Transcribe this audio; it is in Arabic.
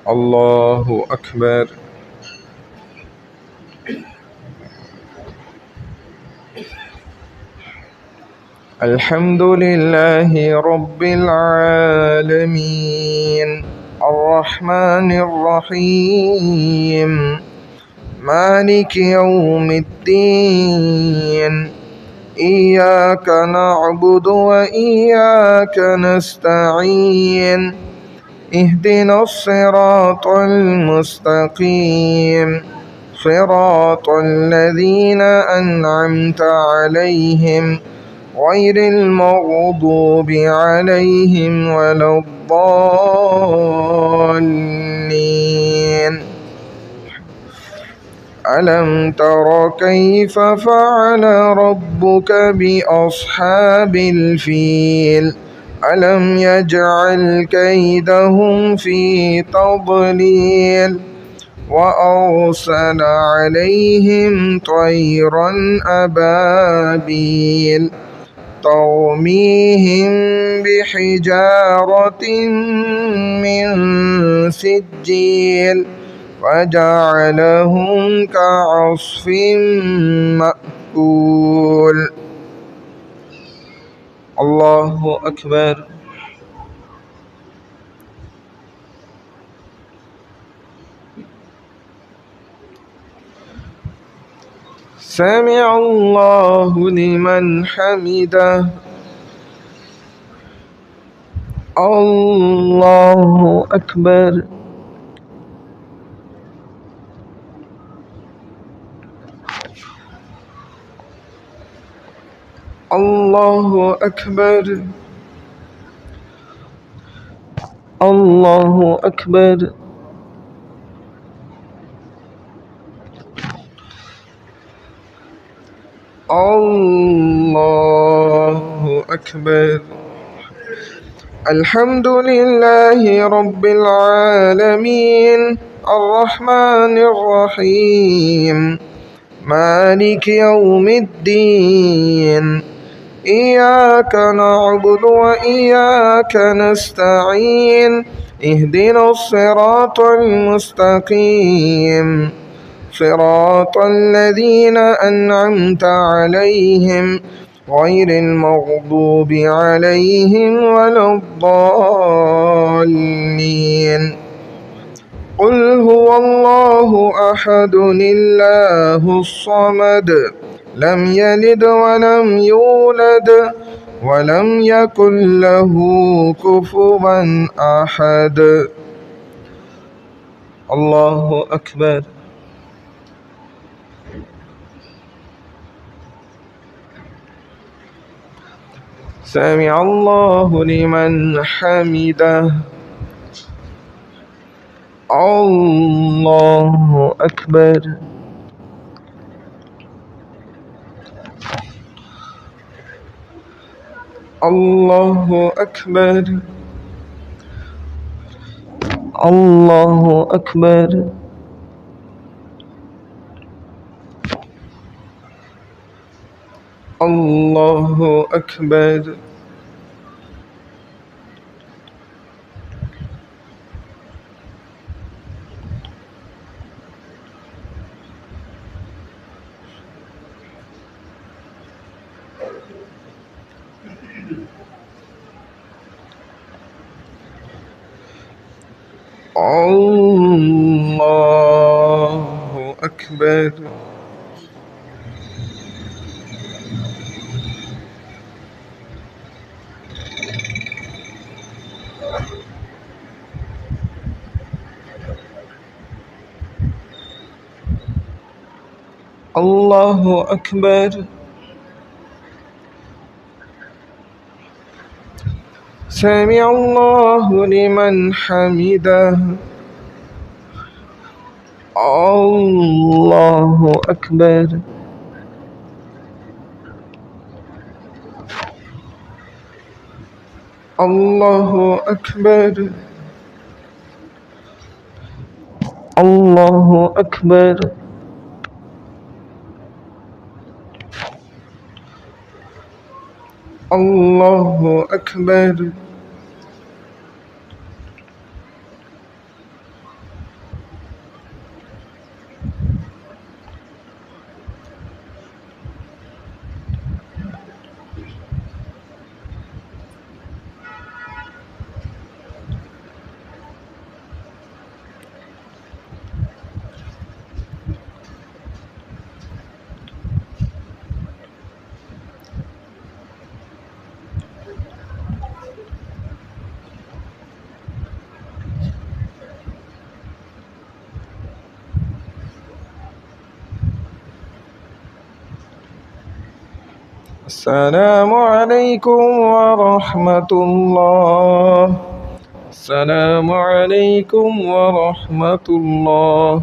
الله أكبر. الحمد لله رب العالمين الرحمن الرحيم مالك يوم الدين إياك نعبد وإياك نستعين اهدنا الصراط المستقيم صراط الذين أنعمت عليهم غير المغضوب عليهم ولا الضالين. ألم تر كيف فعل ربك بأصحاب الفيل ألم يجعل كيدهم في تضليل وأرسل عليهم طيرا أبابيل ترميهم بحجارة من سجيل فجعلهم كعصف مأكول. الله أكبر. سمع الله لمن حمده. الله أكبر. الله أكبر. الله أكبر. الله أكبر. الحمد لله رب العالمين الرحمن الرحيم مالك يوم الدين إياك نعبد وإياك نستعين اهدنا الصراط المستقيم صراط الذين أنعمت عليهم غير المغضوب عليهم ولا الضالين. قل هو الله أحد الله الصمد لم يلد ولم يولد ولم يكن له كفوا أحد. الله أكبر. سمع الله لمن حمده. الله أكبر. الله أكبر. الله أكبر. الله أكبر. الله أكبر. الله أكبر. سمع الله لمن حمده. الله أكبر. الله أكبر. الله أكبر. الله أكبر. السلام عليكم ورحمة الله. السلام عليكم ورحمة الله.